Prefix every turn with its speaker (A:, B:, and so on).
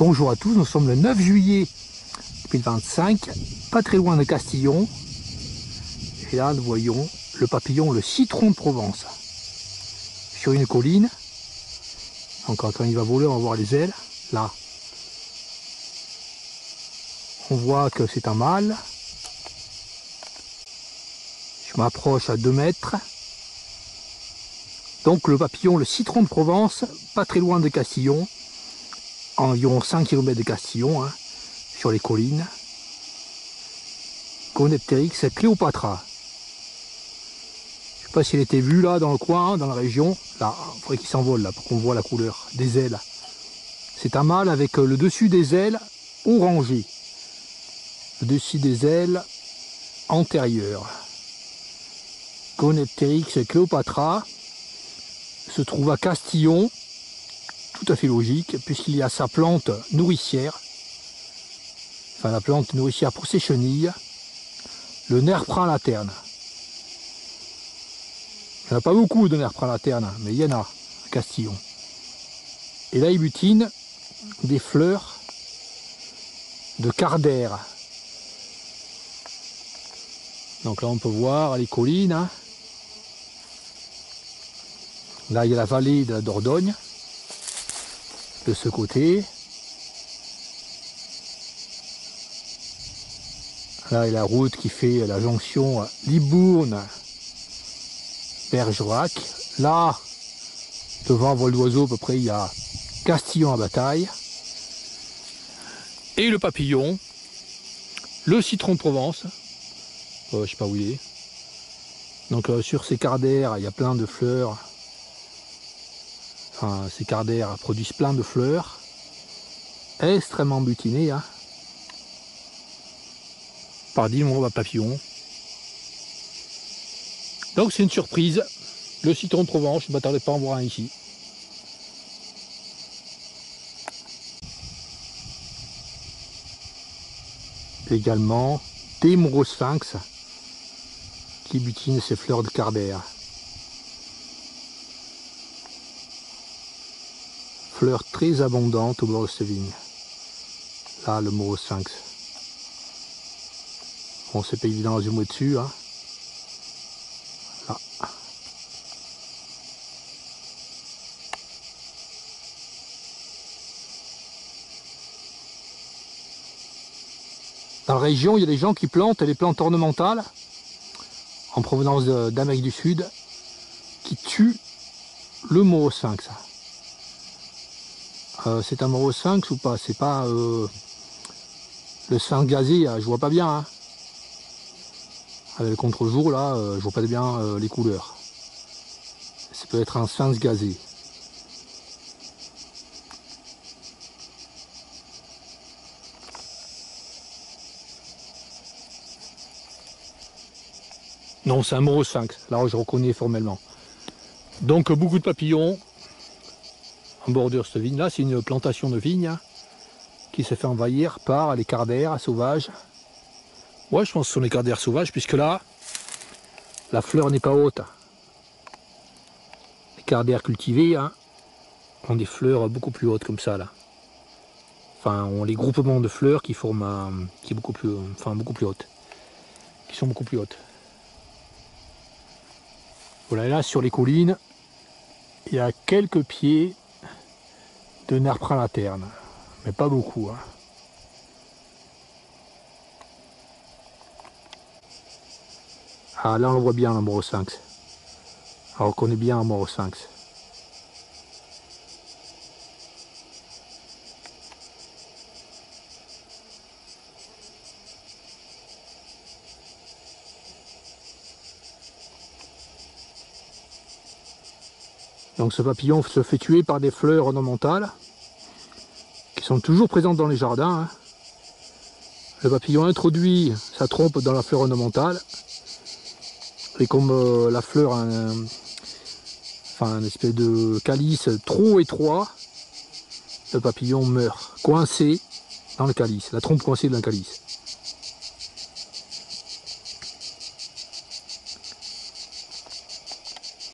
A: Bonjour à tous, nous sommes le 9 juillet 2025, pas très loin de Castillon. Et là, nous voyons le papillon, le citron de Provence, sur une colline. Donc quand il va voler, on va voir les ailes. Là, on voit que c'est un mâle. Je m'approche à 2 mètres. Donc le papillon, le citron de Provence, pas très loin de Castillon, environ 5 km de Castillon, hein, sur les collines. Gonepteryx cleopatra. Je sais pas s'il était vu là dans le coin, dans la région. Là, il faudrait qu'il s'envole là pour qu'on voit la couleur des ailes. C'est un mâle avec le dessus des ailes orangé. Le dessus des ailes antérieures. Gonepteryx cleopatra se trouve à Castillon. Tout à fait logique, puisqu'il y a sa plante nourricière, enfin la plante nourricière pour ses chenilles, le nerf laterne. Il n'y en a pas beaucoup de nerf laterne, mais il y en a à Castillon. Et là, il butine des fleurs de cardère. Donc là, on peut voir les collines. Hein. Là, il y a la vallée de la Dordogne. De ce côté. Là, il y a la route qui fait la jonction Libourne-Bergerac. Là, devant vol d'oiseau, à peu près, il y a Castillon à bataille. Et le papillon, le citron de Provence. Je sais pas où il est. Donc sur ces cardères, il y a plein de fleurs. Enfin, ces cardères produisent plein de fleurs, extrêmement butinées, hein, par d'innombrables papillons. Donc c'est une surprise, le citron de Provence, je ne m'attendais pas à en voir un ici. Également des morosphinx qui butinent ces fleurs de cardère. Fleurs très abondantes au bord de cette vigne. Là, le morosphinx. Bon, c'est pas évident à zoomer dessus. Hein. Là. Dans la région, il y a des gens qui plantent les plantes ornementales en provenance d'Amérique du Sud qui tuent le morosphinx. C'est un morosphinx ou pas? C'est pas le sphinx gazé, je vois pas bien. Hein. Avec le contre-jour là, je vois pas bien les couleurs. Ça peut être un sphinx gazé. Non, c'est un morosphinx. Là, je reconnais formellement. Donc beaucoup de papillons. En bordure de cette vigne là, c'est une plantation de vignes hein, qui se fait envahir par les cardères sauvages. Ouais, je pense que ce sont les cardères sauvages, puisque là, la fleur n'est pas haute. Les cardères cultivés hein, ont des fleurs beaucoup plus hautes comme ça là. Enfin, ont les groupements de fleurs qui forment, qui est beaucoup plus, beaucoup plus hautes, qui sont beaucoup plus hautes. Voilà, et là sur les collines, il y a quelques pieds de nerf laterne, mais pas beaucoup. Hein. Ah là on le voit bien le morosphinx. On reconnaît bien un morosphinx. Donc ce papillon se fait tuer par des fleurs ornementales qui sont toujours présentes dans les jardins. Hein. Le papillon introduit sa trompe dans la fleur ornementale et comme la fleur a un espèce de calice trop étroit, le papillon meurt, coincé dans le calice, la trompe coincée dans le calice.